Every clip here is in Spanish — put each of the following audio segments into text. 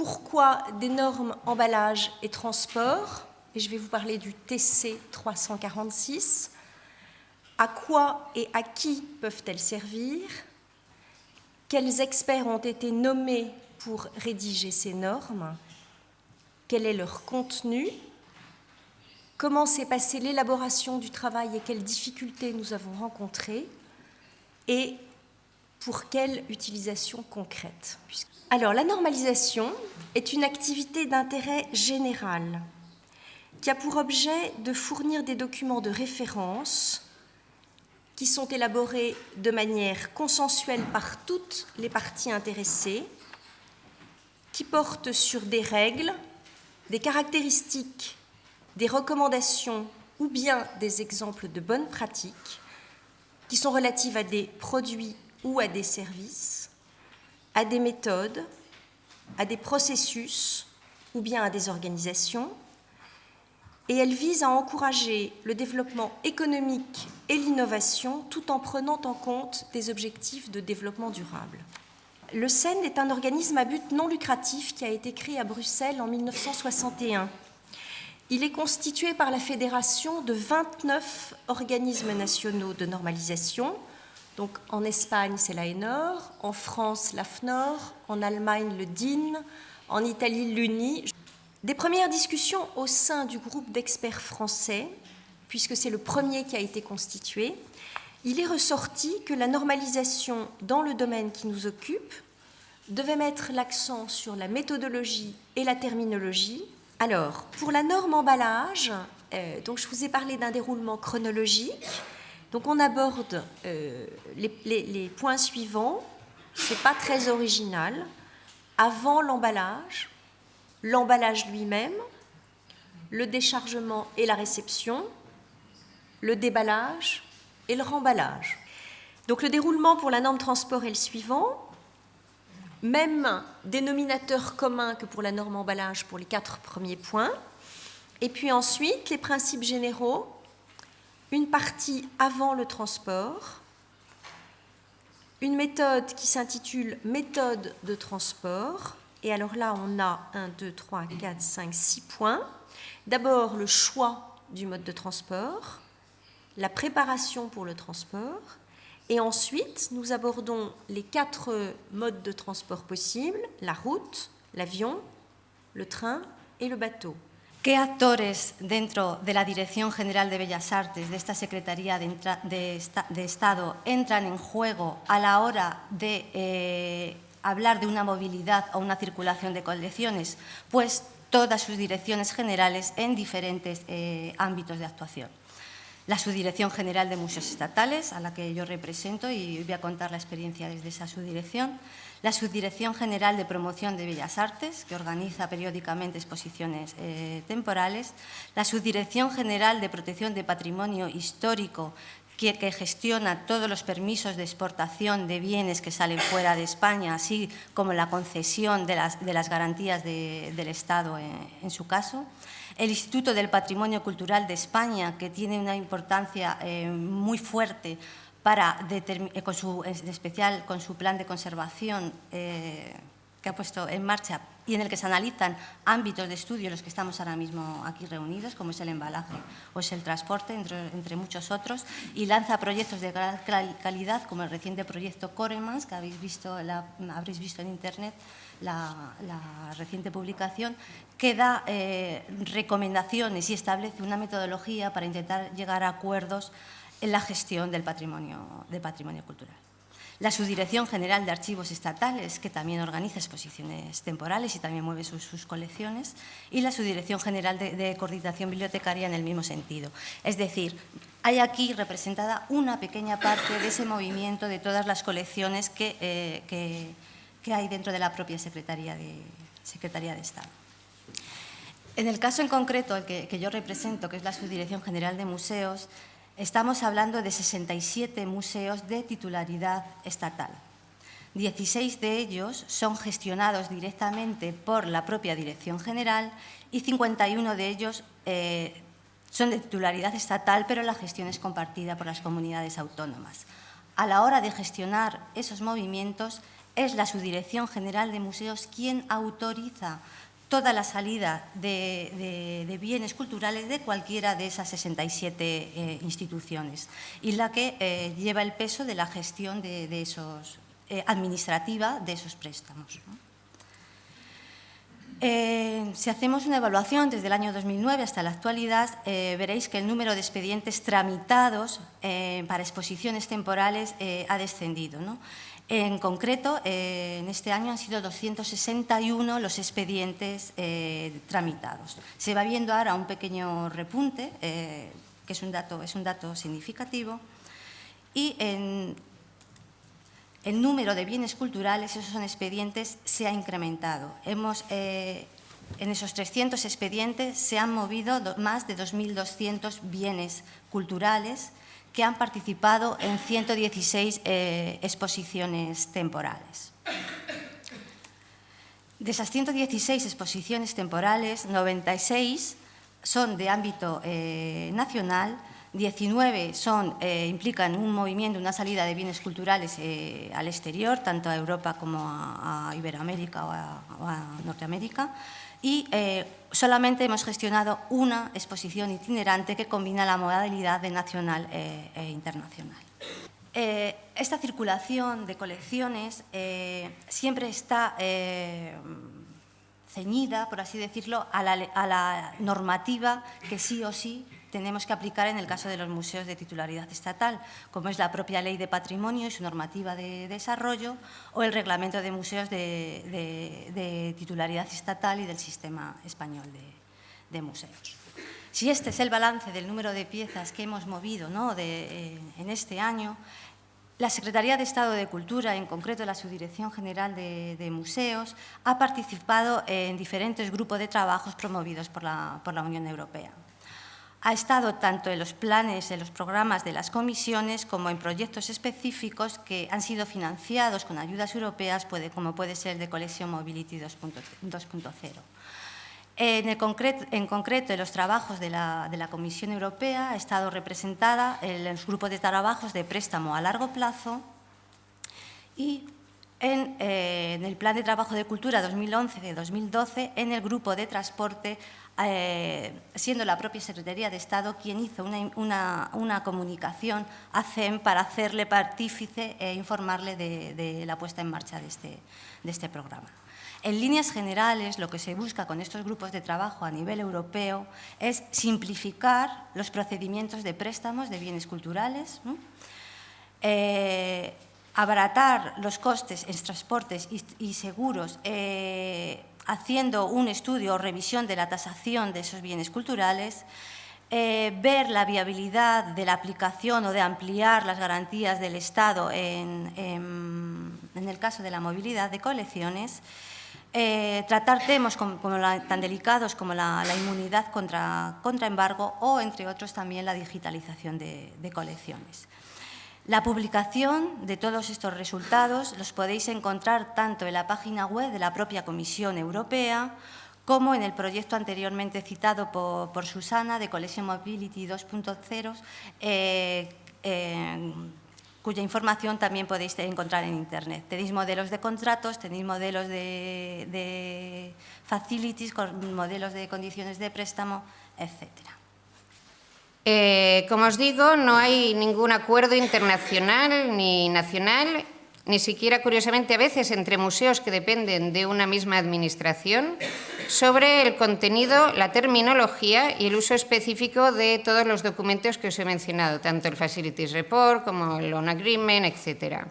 pourquoi des normes emballage et transport, et je vais vous parler du TC 346, à quoi et à qui peuvent-elles servir, quels experts ont été nommés pour rédiger ces normes, quel est leur contenu, comment s'est passée l'élaboration du travail et quelles difficultés nous avons rencontrées, et pour quelle utilisation concrète. Alors, la normalisation est une activité d'intérêt général qui a pour objet de fournir des documents de référence qui sont élaborés de manière consensuelle par toutes les parties intéressées, qui portent sur des règles, des caractéristiques, des recommandations ou bien des exemples de bonnes pratiques qui sont relatives à des produits ou à des services, à des méthodes, à des processus ou bien à des organisations, et elle vise à encourager le développement économique et l'innovation tout en prenant en compte des objectifs de développement durable. Le CEN est un organisme à but non lucratif qui a été créé à Bruxelles en 1961. Il est constitué par la fédération de 29 organismes nationaux de normalisation. Donc en Espagne, c'est l'AENOR, en France, l'AFNOR, en Allemagne, le DIN, en Italie, l'UNI. Des premières discussions au sein du groupe d'experts français, puisque c'est le premier qui a été constitué, il est ressorti que la normalisation dans le domaine qui nous occupe devait mettre l'accent sur la méthodologie et la terminologie. Alors, pour la norme emballage, donc je vous ai parlé d'un déroulement chronologique. Donc on aborde les points suivants. Ce n'est pas très original. Avant l'emballage lui-même, le déchargement et la réception, le déballage et le remballage. Donc le déroulement pour la norme transport est le suivant. Même dénominateur commun que pour la norme emballage pour les 4 premiers points. Et puis ensuite, les principes généraux, une partie avant le transport, une méthode qui s'intitule méthode de transport. Et alors là, on a 1, 2, 3, 4, 5, 6 points. D'abord, le choix du mode de transport, la préparation pour le transport. Et ensuite, nous abordons les 4 modes de transport possibles, la route, l'avion, le train et le bateau. ¿Qué actores dentro de la Dirección General de Bellas Artes, de esta Secretaría de Estado, entran en juego a la hora de hablar de una movilidad o una circulación de colecciones? Pues todas sus direcciones generales en diferentes ámbitos de actuación. La Subdirección General de Museos Estatales, a la que yo represento y voy a contar la experiencia desde esa subdirección. La Subdirección General de Promoción de Bellas Artes, que organiza periódicamente exposiciones temporales. La Subdirección General de Protección de Patrimonio Histórico, que gestiona todos los permisos de exportación de bienes que salen fuera de España, así como la concesión de las garantías del Estado en su caso. El Instituto del Patrimonio Cultural de España, que tiene una importancia muy fuerte en especial con su plan de conservación que ha puesto en marcha y en el que se analizan ámbitos de estudio, los que estamos ahora mismo aquí reunidos, como es el embalaje o es el transporte, entre muchos otros, y lanza proyectos de gran calidad, como el reciente proyecto Coremans, que habréis visto en Internet, la reciente publicación, que da recomendaciones y establece una metodología para intentar llegar a acuerdos en la gestión del patrimonio cultural. La Subdirección General de Archivos Estatales, que también organiza exposiciones temporales y también mueve sus colecciones, y la Subdirección General de Coordinación Bibliotecaria en el mismo sentido. Es decir, hay aquí representada una pequeña parte de ese movimiento de todas las colecciones que hay dentro de la propia Secretaría de Estado. En el caso en concreto, el que yo represento, que es la Subdirección General de Museos, estamos hablando de 67 museos de titularidad estatal. 16 de ellos son gestionados directamente por la propia Dirección General y 51 de ellos son de titularidad estatal, pero la gestión es compartida por las comunidades autónomas. A la hora de gestionar esos movimientos, es la Subdirección General de Museos quien autoriza toda la salida de bienes culturales de cualquiera de esas 67 instituciones y la que lleva el peso de la gestión administrativa de esos préstamos, ¿no? Si hacemos una evaluación desde el año 2009 hasta la actualidad, veréis que el número de expedientes tramitados para exposiciones temporales ha descendido, ¿no? En concreto, en este año han sido 261 los expedientes tramitados. Se va viendo ahora un pequeño repunte, que es un dato significativo, y el número de bienes culturales, esos son expedientes, se ha incrementado. En esos 300 expedientes se han movido más de 2.200 bienes culturales que han participado en 116 exposiciones temporales. De esas 116 exposiciones temporales, 96 son de ámbito nacional, 19 implican un movimiento, una salida de bienes culturales al exterior, tanto a Europa como a Iberoamérica o a Norteamérica, y solamente hemos gestionado una exposición itinerante que combina la modalidad de nacional e internacional. Esta circulación de colecciones siempre está ceñida, por así decirlo, a la normativa que sí o sí tenemos que aplicar en el caso de los museos de titularidad estatal, como es la propia Ley de Patrimonio y su normativa de desarrollo, o el Reglamento de Museos de titularidad estatal y del Sistema Español de Museos. Si este es el balance del número de piezas que hemos movido, ¿no?, en este año, la Secretaría de Estado de Cultura, en concreto la Subdirección General de Museos, ha participado en diferentes grupos de trabajos promovidos por la Unión Europea. Ha estado tanto en los planes, en los programas de las comisiones, como en proyectos específicos que han sido financiados con ayudas europeas, como puede ser el de Collection Mobility 2.0. En concreto, en los trabajos de la Comisión Europea ha estado representada en los grupos de trabajos de préstamo a largo plazo y en el Plan de Trabajo de Cultura 2011-2012 en el grupo de transporte, siendo la propia Secretaría de Estado quien hizo una comunicación a CEM para hacerle partícipe e informarle de la puesta en marcha de este programa. En líneas generales, lo que se busca con estos grupos de trabajo a nivel europeo es simplificar los procedimientos de préstamos de bienes culturales, ¿no?, abaratar los costes en transportes y seguros, haciendo un estudio o revisión de la tasación de esos bienes culturales, ver la viabilidad de la aplicación o de ampliar las garantías del Estado en el caso de la movilidad de colecciones, tratar temas tan delicados como la inmunidad contra embargo o, entre otros, también la digitalización de colecciones. La publicación de todos estos resultados los podéis encontrar tanto en la página web de la propia Comisión Europea como en el proyecto anteriormente citado por Susana de Collection Mobility 2.0, cuya información también podéis encontrar en Internet. Tenéis modelos de contratos, tenéis modelos de facilities, modelos de condiciones de préstamo, etcétera. Como os digo, no hay ningún acuerdo internacional ni nacional, ni siquiera, curiosamente, a veces entre museos que dependen de una misma administración, sobre el contenido, la terminología y el uso específico de todos los documentos que os he mencionado, tanto el Facilities Report como el Loan Agreement, etc.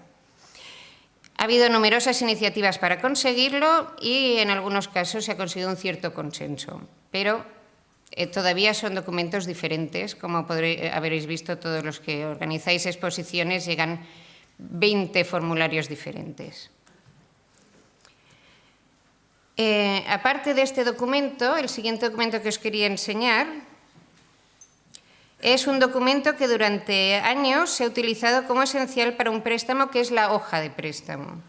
Ha habido numerosas iniciativas para conseguirlo y en algunos casos se ha conseguido un cierto consenso, pero todavía son documentos diferentes. Como habréis visto, todos los que organizáis exposiciones llegan 20 formularios diferentes. Aparte de este documento, el siguiente documento que os quería enseñar es un documento que durante años se ha utilizado como esencial para un préstamo, que es la hoja de préstamo.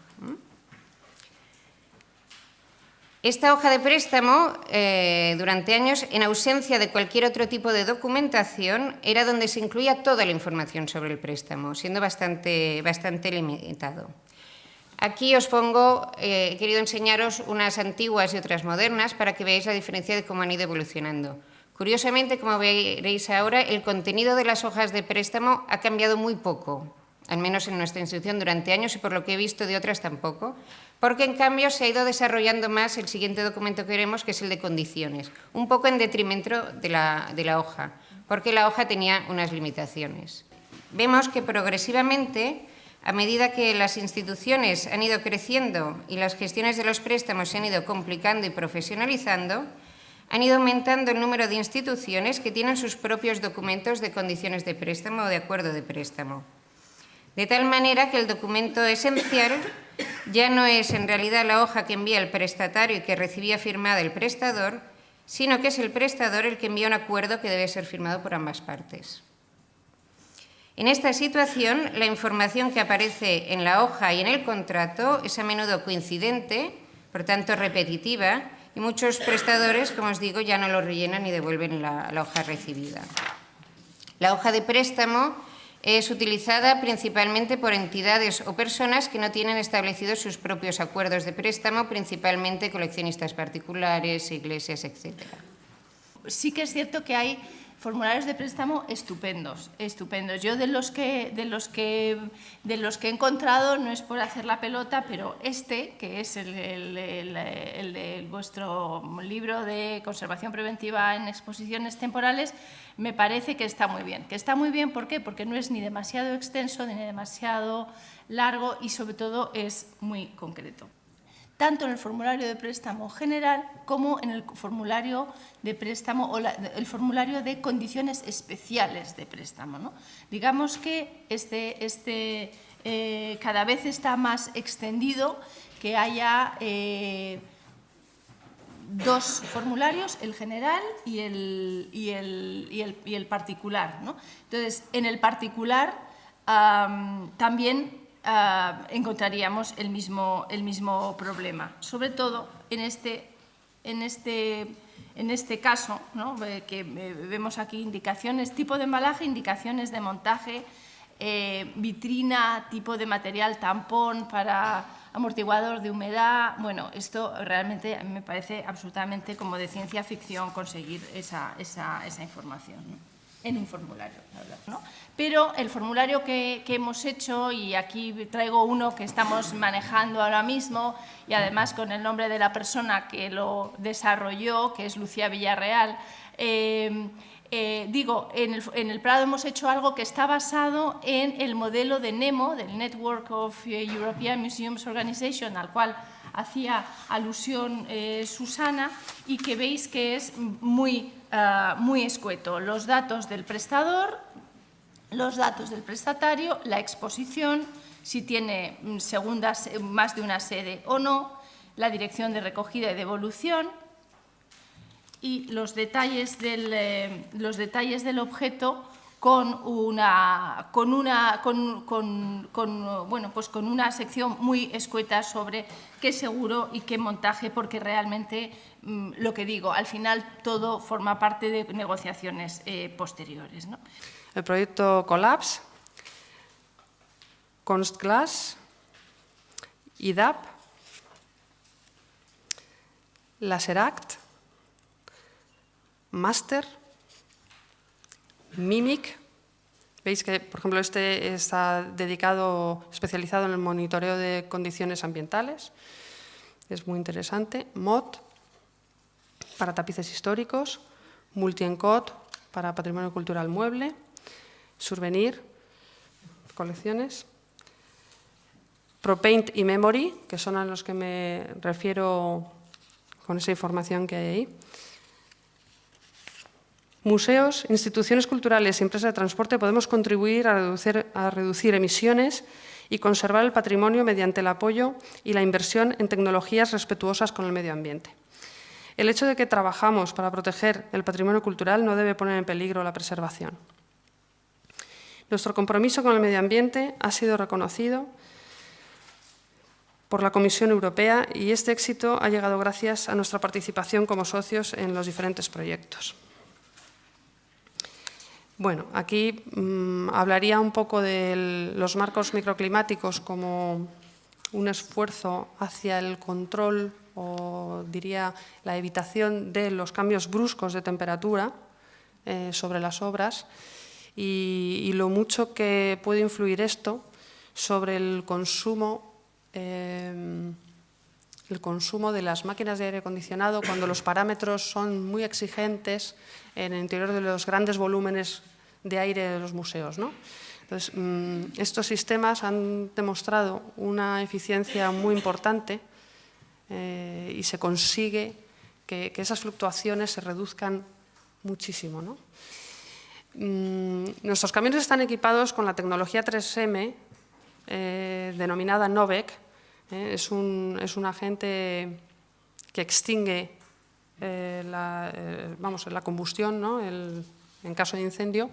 Esta hoja de préstamo, durante años, en ausencia de cualquier otro tipo de documentación, era donde se incluía toda la información sobre el préstamo, siendo bastante limitado. Aquí os pongo, he querido enseñaros unas antiguas y otras modernas para que veáis la diferencia de cómo han ido evolucionando. Curiosamente, como veréis ahora, el contenido de las hojas de préstamo ha cambiado muy poco, al menos en nuestra institución durante años y por lo que he visto de otras tampoco, porque en cambio se ha ido desarrollando más el siguiente documento que veremos, que es el de condiciones, un poco en detrimento de la hoja, porque la hoja tenía unas limitaciones. Vemos que progresivamente, a medida que las instituciones han ido creciendo y las gestiones de los préstamos se han ido complicando y profesionalizando, han ido aumentando el número de instituciones que tienen sus propios documentos de condiciones de préstamo o de acuerdo de préstamo. De tal manera que el documento esencial ya no es en realidad la hoja que envía el prestatario y que recibía firmada el prestador, sino que es el prestador el que envía un acuerdo que debe ser firmado por ambas partes. En esta situación, la información que aparece en la hoja y en el contrato es a menudo coincidente, por tanto repetitiva, y muchos prestadores, como os digo, ya no lo rellenan ni devuelven la hoja recibida. La hoja de préstamo es utilizada principalmente por entidades o personas que no tienen establecidos sus propios acuerdos de préstamo, principalmente coleccionistas particulares, iglesias, etc. Sí que es cierto que hay formularios de préstamo estupendos. Yo de los que he encontrado, no es por hacer la pelota, pero que es el de vuestro libro de conservación preventiva en exposiciones temporales, me parece que está muy bien. ¿Por qué? Porque no es ni demasiado extenso ni demasiado largo y sobre todo es muy concreto, tanto en el formulario de préstamo general como en el formulario de préstamo o el formulario de condiciones especiales de préstamo, ¿no? Digamos que cada vez está más extendido que haya dos formularios, el general y el particular, ¿no? Entonces, en el particular también encontraríamos el mismo problema, sobre todo en este caso, ¿no? Que vemos aquí indicaciones, tipo de embalaje, indicaciones de montaje, vitrina, tipo de material tampón para amortiguador de humedad. Bueno, esto realmente a mí me parece absolutamente como de ciencia ficción conseguir esa información, ¿no? En un formulario, ¿no? Pero el formulario que hemos hecho, y aquí traigo uno que estamos manejando ahora mismo, y además con el nombre de la persona que lo desarrolló, que es Lucía Villarreal, en el Prado hemos hecho algo que está basado en el modelo de NEMO, del Network of European Museums Organization, al cual hacía alusión Susana, y que veis que es muy escueto. Los datos del prestador, los datos del prestatario, la exposición, si tiene más de una sede o no, la dirección de recogida y devolución y los detalles del objeto con una sección muy escueta sobre qué seguro y qué montaje, porque realmente, lo que digo, al final todo forma parte de negociaciones posteriores, ¿no? El proyecto Collapse, Constglas, IDAP, Laseract, Master, Mimic. Veis que, por ejemplo, este está especializado en el monitoreo de condiciones ambientales. Es muy interesante. MOD, para tapices históricos. Multiencode, para patrimonio cultural mueble. Survenir, colecciones. ProPaint y Memory, que son a los que me refiero con esa información que hay ahí. Museos, instituciones culturales y empresas de transporte podemos contribuir a reducir emisiones y conservar el patrimonio mediante el apoyo y la inversión en tecnologías respetuosas con el medio ambiente. El hecho de que trabajamos para proteger el patrimonio cultural no debe poner en peligro la preservación. Nuestro compromiso con el medio ambiente ha sido reconocido por la Comisión Europea y este éxito ha llegado gracias a nuestra participación como socios en los diferentes proyectos. Bueno, aquí hablaría un poco de los marcos microclimáticos como un esfuerzo hacia el control o, diría, la evitación de los cambios bruscos de temperatura sobre las obras y lo mucho que puede influir esto sobre el consumo de las máquinas de aire acondicionado cuando los parámetros son muy exigentes en el interior de los grandes volúmenes de aire de los museos, ¿no? Entonces, estos sistemas han demostrado una eficiencia muy importante y se consigue que esas fluctuaciones se reduzcan muchísimo, ¿no? Nuestros camiones están equipados con la tecnología 3M denominada Novec. Es un agente que extingue la combustión, ¿no? En caso de incendio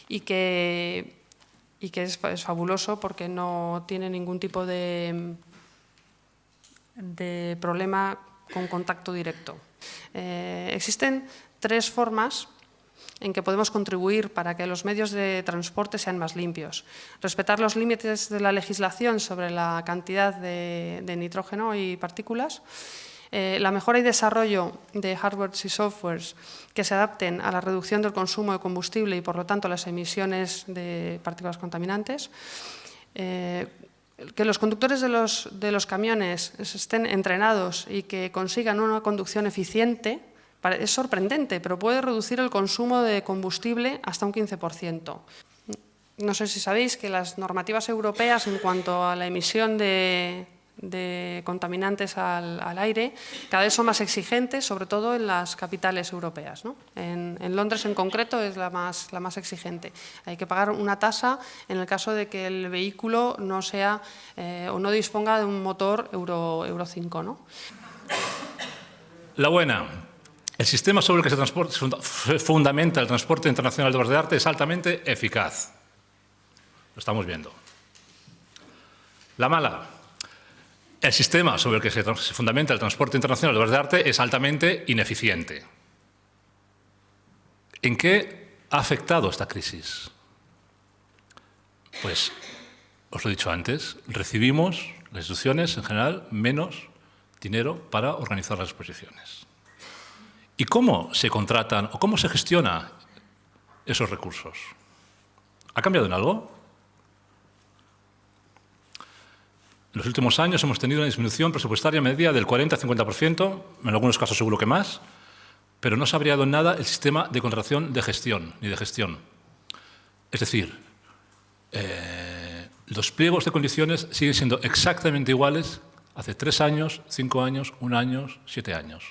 y que es fabuloso porque no tiene ningún tipo de problema con contacto directo. Existen 3 formas en que podemos contribuir para que los medios de transporte sean más limpios. Respetar los límites de la legislación sobre la cantidad de nitrógeno y partículas, la mejora y desarrollo de hardwares y softwares que se adapten a la reducción del consumo de combustible y, por lo tanto, las emisiones de partículas contaminantes, que los conductores de los camiones estén entrenados y que consigan una conducción eficiente. Es sorprendente, pero puede reducir el consumo de combustible hasta un 15%. No sé si sabéis que las normativas europeas en cuanto a la emisión de contaminantes al aire cada vez son más exigentes, sobre todo en las capitales europeas, ¿no? En Londres en concreto es la más exigente. Hay que pagar una tasa en el caso de que el vehículo no sea o no disponga de un motor Euro 5, ¿no? La buena. El sistema sobre el que se fundamenta el transporte internacional de obras de arte es altamente eficaz. Lo estamos viendo. La mala. El sistema sobre el que se fundamenta el transporte internacional de obras de arte es altamente ineficiente. ¿En qué ha afectado esta crisis? Pues, os lo he dicho antes, recibimos, las instituciones en general, menos dinero para organizar las exposiciones. ¿Y cómo se contratan o cómo se gestiona esos recursos? ¿Ha cambiado en algo? En los últimos años hemos tenido una disminución presupuestaria media del 40-50%, en algunos casos seguro que más, pero no se ha variado en nada el sistema de contratación de gestión, ni de gestión. Es decir, los pliegos de condiciones siguen siendo exactamente iguales hace 3 años, 5 años, 1 año, 7 años.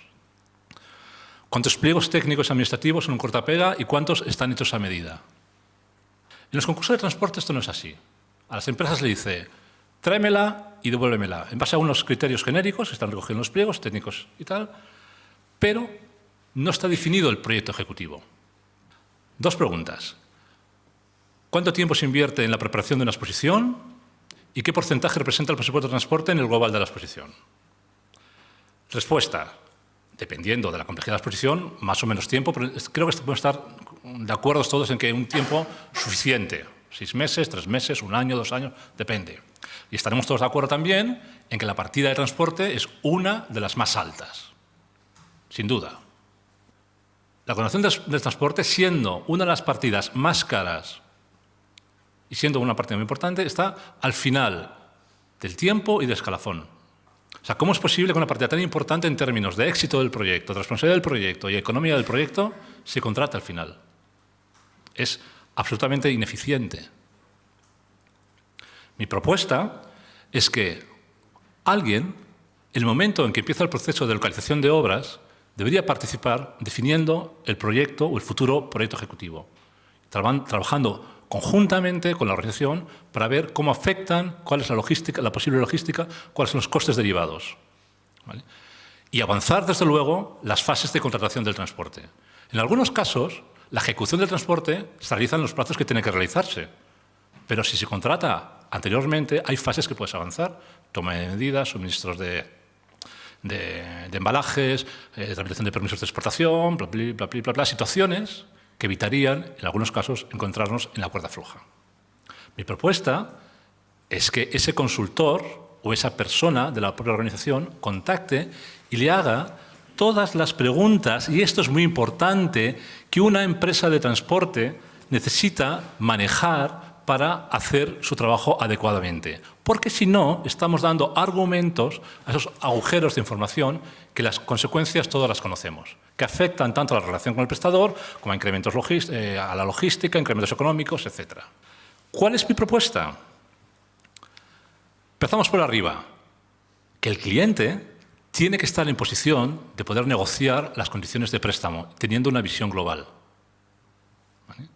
¿Cuántos pliegos técnicos y administrativos son un cortapega y cuántos están hechos a medida? En los concursos de transporte esto no es así. A las empresas le dice, tráemela y devuélvemela, en base a unos criterios genéricos que están recogidos en los pliegos técnicos y tal, pero no está definido el proyecto ejecutivo. 2 preguntas. ¿Cuánto tiempo se invierte en la preparación de una exposición y qué porcentaje representa el presupuesto de transporte en el global de la exposición? Respuesta. Dependiendo de la complejidad de la exposición, más o menos tiempo, pero creo que podemos estar de acuerdo todos en que un tiempo suficiente, 6 meses, 3 meses, 1 año, 2 años, depende. Y estaremos todos de acuerdo también en que la partida de transporte es una de las más altas, sin duda. La coordinación del transporte, siendo una de las partidas más caras y siendo una partida muy importante, está al final del tiempo y del escalafón. O sea, ¿cómo es posible que una partida tan importante en términos de éxito del proyecto, de responsabilidad del proyecto y economía del proyecto se contrate al final? Es absolutamente ineficiente. Mi propuesta es que alguien, en el momento en que empieza el proceso de localización de obras, debería participar definiendo el proyecto o el futuro proyecto ejecutivo, trabajando conjuntamente con la organización para ver cómo afectan, cuál es la logística, la posible logística, cuáles son los costes derivados. ¿Vale? Y avanzar, desde luego, las fases de contratación del transporte. En algunos casos, la ejecución del transporte se realiza en los plazos que tiene que realizarse. Pero si se contrata anteriormente, hay fases que puedes avanzar. Toma de medidas, suministros de embalajes, tramitación de permisos de exportación, bla, bla, bla, bla, bla, situaciones que evitarían, en algunos casos, encontrarnos en la cuerda floja. Mi propuesta es que ese consultor o esa persona de la propia organización contacte y le haga todas las preguntas, y esto es muy importante, que una empresa de transporte necesita manejar para hacer su trabajo adecuadamente. Porque si no, estamos dando argumentos a esos agujeros de información que las consecuencias todas las conocemos, que afectan tanto a la relación con el prestador como a incrementos a la logística, incrementos económicos, etc. ¿Cuál es mi propuesta? Empezamos por arriba, que el cliente tiene que estar en posición de poder negociar las condiciones de préstamo, teniendo una visión global. ¿Vale?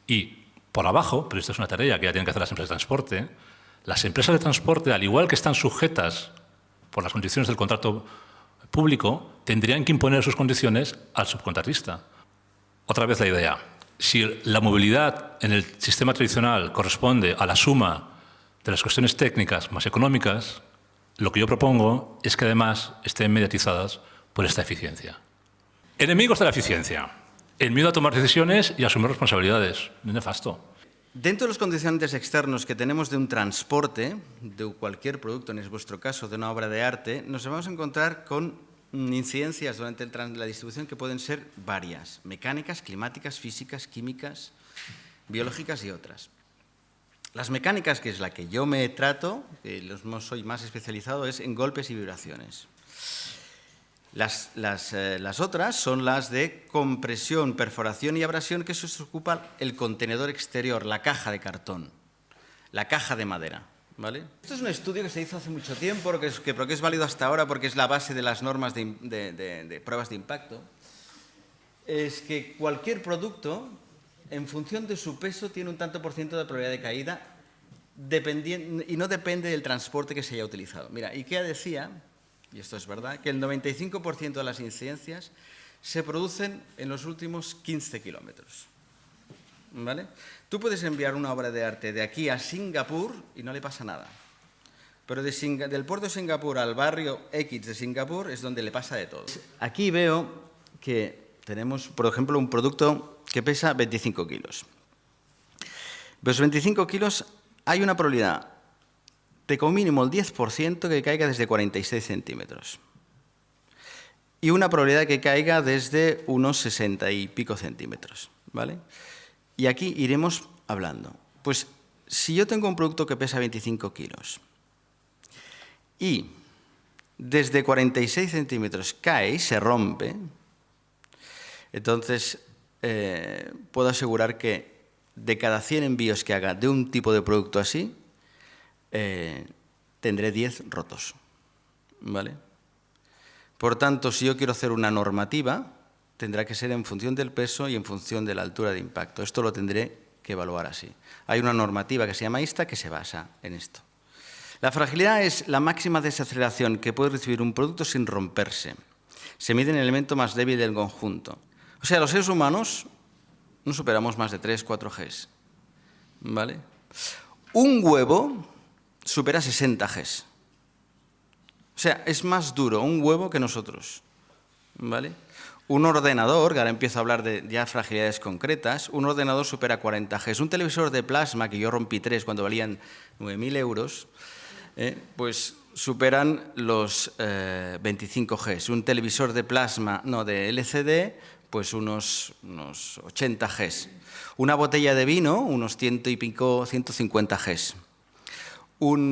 Y por abajo, pero esto es una tarea que ya tienen que hacer las empresas de transporte, al igual que están sujetas por las condiciones del contrato público, tendrían que imponer sus condiciones al subcontratista. Otra vez la idea, si la movilidad en el sistema tradicional corresponde a la suma de las cuestiones técnicas más económicas, lo que yo propongo es que además estén mediatizadas por esta eficiencia. Enemigos de la eficiencia. El miedo a tomar decisiones y a asumir responsabilidades. Es nefasto. Dentro de los condicionantes externos que tenemos de un transporte, de cualquier producto, en vuestro caso, de una obra de arte, nos vamos a encontrar con incidencias durante la distribución que pueden ser varias: mecánicas, climáticas, físicas, químicas, biológicas y otras. Las mecánicas, que es la que yo me trato, que soy más especializado, es en golpes y vibraciones. Las otras son las de compresión, perforación y abrasión, que eso se ocupa el contenedor exterior, la caja de cartón, la caja de madera. ¿Vale? Esto es un estudio que se hizo hace mucho tiempo, pero que es válido hasta ahora porque es la base de las normas de pruebas de impacto. Es que cualquier producto, en función de su peso, tiene un tanto por ciento de probabilidad de caída y no depende del transporte que se haya utilizado. Mira, IKEA decía, y esto es verdad, que el 95% de las incidencias se producen en los últimos 15 kilómetros. ¿Vale? Tú puedes enviar una obra de arte de aquí a Singapur y no le pasa nada. Pero del puerto de Singapur al barrio X de Singapur es donde le pasa de todo. Aquí veo que tenemos, por ejemplo, un producto que pesa 25 kilos. Pero esos 25 kilos hay una probabilidad de como mínimo el 10% que caiga desde 46 centímetros. Y una probabilidad de que caiga desde unos 60 y pico centímetros. ¿Vale? Y aquí iremos hablando. Pues si yo tengo un producto que pesa 25 kilos y desde 46 centímetros cae y se rompe, entonces puedo asegurar que de cada 100 envíos que haga de un tipo de producto así, tendré 10 rotos. ¿Vale? Por tanto, si yo quiero hacer una normativa, tendrá que ser en función del peso y en función de la altura de impacto. Esto lo tendré que evaluar así. Hay una normativa que se llama ISTA que se basa en esto. La fragilidad es la máxima desaceleración que puede recibir un producto sin romperse. Se mide en el elemento más débil del conjunto. O sea, los seres humanos no superamos más de 3-4 Gs. ¿Vale? Un huevo supera 60 Gs. O sea, es más duro un huevo que nosotros. ¿Vale? Un ordenador, que ahora empiezo a hablar de ya fragilidades concretas, un ordenador supera 40 Gs. Un televisor de plasma, que yo rompí 3 cuando valían 9.000 euros, pues superan los 25 Gs. Un televisor de plasma, no, de LCD, pues unos 80 Gs. Una botella de vino, unos 100 y pico, 150 Gs. Un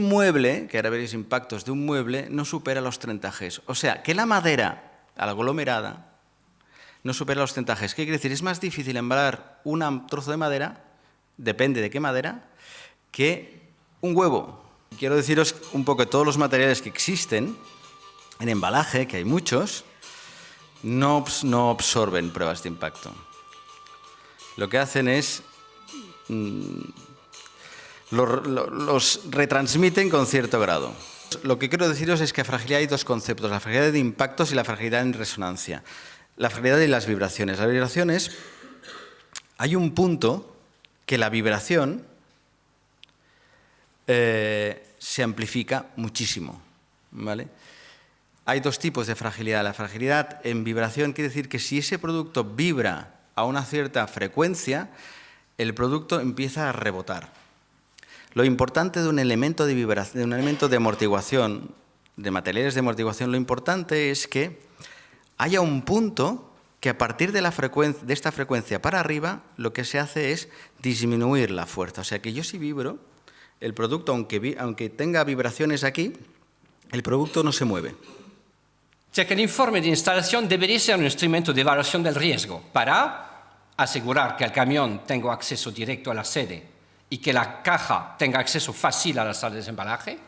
mueble, que ahora veréis impactos de un mueble, no supera los 30 Gs. O sea, que la madera aglomerada no supera los 30 Gs. ¿Qué quiere decir? Es más difícil embalar un trozo de madera, depende de qué madera, que un huevo. Quiero deciros un poco que todos los materiales que existen en embalaje, que hay muchos, no absorben pruebas de impacto. Lo que hacen es los retransmiten con cierto grado. Lo que quiero deciros es que en fragilidad hay dos conceptos, la fragilidad de impactos y la fragilidad en resonancia. La fragilidad de las vibraciones. Las vibraciones, hay un punto que la vibración se amplifica muchísimo. ¿Vale? Hay dos tipos de fragilidad. La fragilidad en vibración quiere decir que si ese producto vibra a una cierta frecuencia, el producto empieza a rebotar. Lo importante de un elemento de vibración, de un elemento de amortiguación, de materiales de amortiguación, lo importante es que haya un punto que a partir de esta frecuencia para arriba, lo que se hace es disminuir la fuerza. O sea que yo si vibro, el producto, aunque tenga vibraciones aquí, el producto no se mueve. O sea que el informe de instalación debería ser un instrumento de evaluación del riesgo para asegurar que el camión tenga acceso directo a la sede y que la caja tenga acceso fácil a la sala de desembalaje.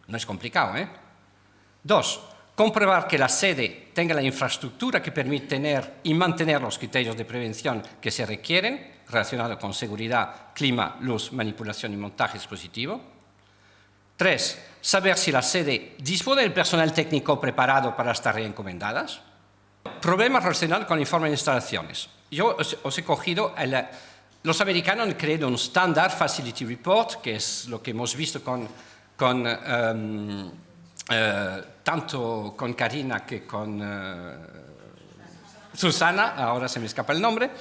No es complicado, ¿eh? 2. Comprobar que la sede tenga la infraestructura que permite tener y mantener los criterios de prevención que se requieren, relacionados con seguridad, clima, luz, manipulación y montaje dispositivo. 3. Saber si la sede dispone del personal técnico preparado para las tareas encomendadas. Problemas relacionados con el informe de instalaciones. Yo os he cogido, los americanos han creado un Standard Facility Report, que es lo que hemos visto tanto con Karina que con Susana, ahora se me escapa el nombre.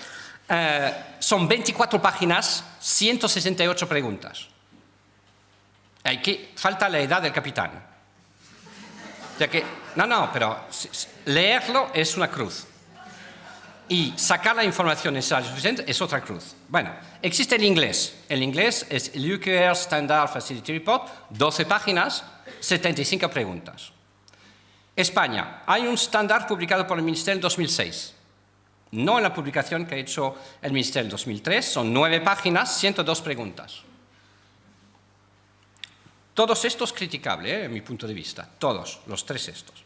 Son 24 páginas, 168 preguntas. Falta la edad del capitán. O sea que, pero leerlo es una cruz. Y sacar la información necesaria suficiente es otra cruz. Bueno, existe el inglés. El inglés es el UKR Standard Facility Report, 12 páginas, 75 preguntas. España, hay un estándar publicado por el Ministerio en 2006. No en la publicación que ha hecho el Ministerio en 2003, son 9 páginas, 102 preguntas. Todos estos criticables, en mi punto de vista, todos, los 3 estos.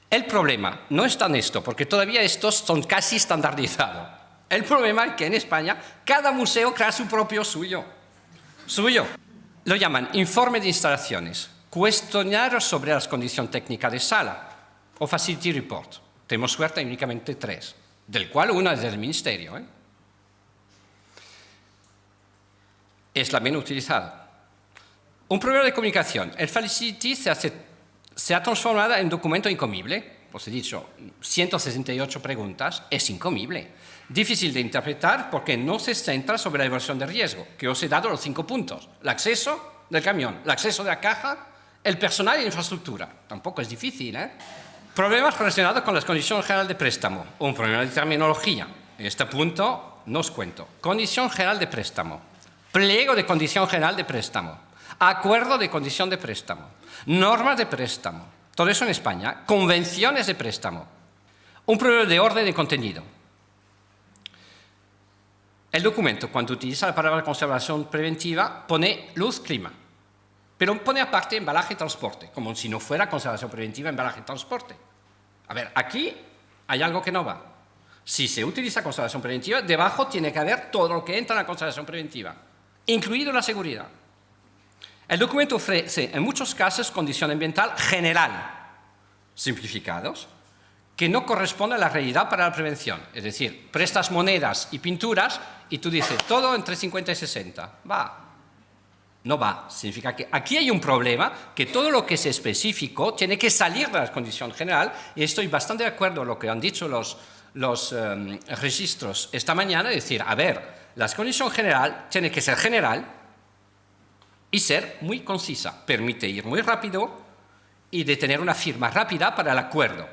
El problema no está en esto, porque todavía estos son casi estandarizados. El problema es que en España cada museo crea su propio suyo. Lo llaman informe de instalaciones, cuestionario sobre las condiciones técnicas de sala o facility report. Tenemos suerte, hay únicamente 3, del cual una es del Ministerio. Es la menos utilizada. Un problema de comunicación. El facility se ha transformado en documento incomible. Os he dicho, 168 preguntas, es incomible. Difícil de interpretar porque no se centra sobre la evaluación de riesgo, que os he dado los 5 puntos. El acceso del camión, el acceso de la caja, el personal y la infraestructura. Tampoco es difícil, ¿eh? Problemas relacionados con las condiciones generales de préstamo. Un problema de terminología. En este punto no os cuento. Condición general de préstamo. Pliego de condición general de préstamo. Acuerdo de condición de préstamo. Normas de préstamo. Todo eso en España. Convenciones de préstamo. Un problema de orden de contenido. El documento, cuando utiliza la palabra conservación preventiva, pone luz, clima. Pero pone aparte embalaje y transporte, como si no fuera conservación preventiva, embalaje y transporte. A ver, aquí hay algo que no va. Si se utiliza conservación preventiva, debajo tiene que haber todo lo que entra en la conservación preventiva, incluido la seguridad. El documento ofrece, en muchos casos, condición ambiental general, simplificados, que no corresponde a la realidad para la prevención. Es decir, prestas monedas y pinturas y tú dices, todo entre 50 y 60. Va. No va. Significa que aquí hay un problema, que todo lo que es específico tiene que salir de la condición general, y estoy bastante de acuerdo con lo que han dicho los registros esta mañana, es decir, a ver, la condición general tiene que ser general y ser muy concisa. Permite ir muy rápido y de tener una firma rápida para el acuerdo.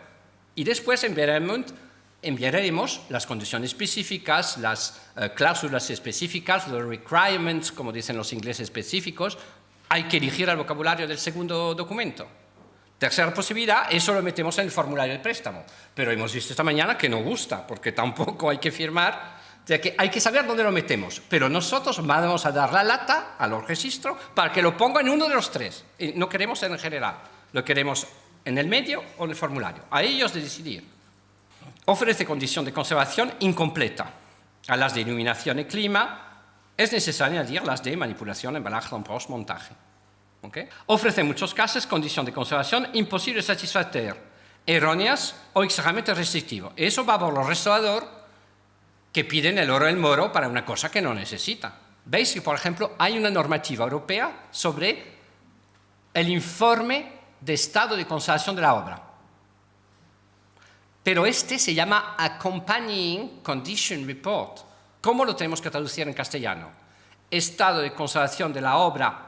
Y después enviaremos las condiciones específicas, las cláusulas específicas, los requirements, como dicen los ingleses específicos. Hay que elegir el vocabulario del segundo documento. Tercera posibilidad, eso lo metemos en el formulario del préstamo. Pero hemos visto esta mañana que no gusta, porque tampoco hay que firmar. O sea que hay que saber dónde lo metemos. Pero nosotros vamos a dar la lata a los registros para que lo ponga en uno de los 3. Y no queremos en general, lo queremos en el medio o en el formulario. A ellos de decidir. Ofrece condición de conservación incompleta. A las de iluminación y clima es necesario añadir las de manipulación, embalaje, embauche, montaje. ¿Okay? Ofrece en muchos casos condición de conservación imposible de satisfacer, erróneas o extremadamente restrictivas. Eso va por los restauradores que piden el oro del moro para una cosa que no necesita. Veis que, por ejemplo, hay una normativa europea sobre el informe de estado de conservación de la obra. Pero este se llama Accompanying Condition Report. ¿Cómo lo tenemos que traducir en castellano? estado de conservación de la obra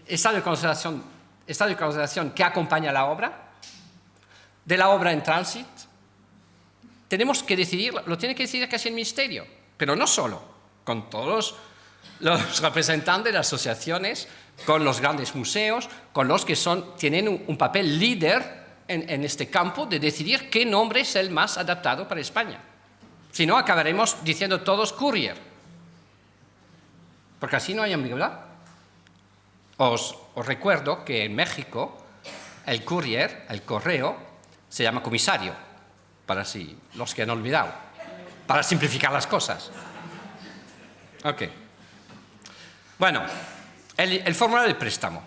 estado de conservación que acompaña la obra, de la obra en tránsito. Tenemos que decidir, lo tiene que decidir casi el Ministerio, pero no solo, con todos los representantes de las asociaciones, con los grandes museos, con los que tienen un papel líder en este campo de decidir qué nombre es el más adaptado para España. Si no, acabaremos diciendo todos courier, porque así no hay ambigüedad. Os recuerdo que en México el courier, el correo, se llama comisario, para los que han olvidado, para simplificar las cosas. Ok. Bueno, el formulario de préstamo.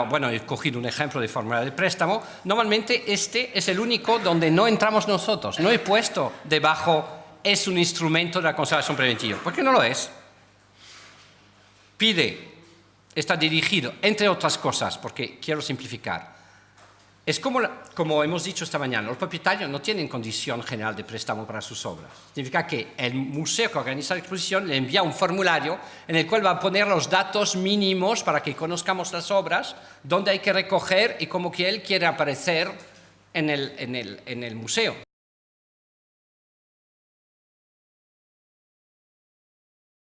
Bueno, he cogido un ejemplo de formulario de préstamo. Normalmente este es el único donde no entramos nosotros. No he puesto debajo, es un instrumento de la conservación preventiva, porque no lo es. Está dirigido, entre otras cosas, porque quiero simplificar. Es como hemos dicho esta mañana, los propietarios no tienen condición general de préstamo para sus obras. Significa que el museo que organiza la exposición le envía un formulario en el cual va a poner los datos mínimos para que conozcamos las obras, dónde hay que recoger y cómo que él quiere aparecer en el museo.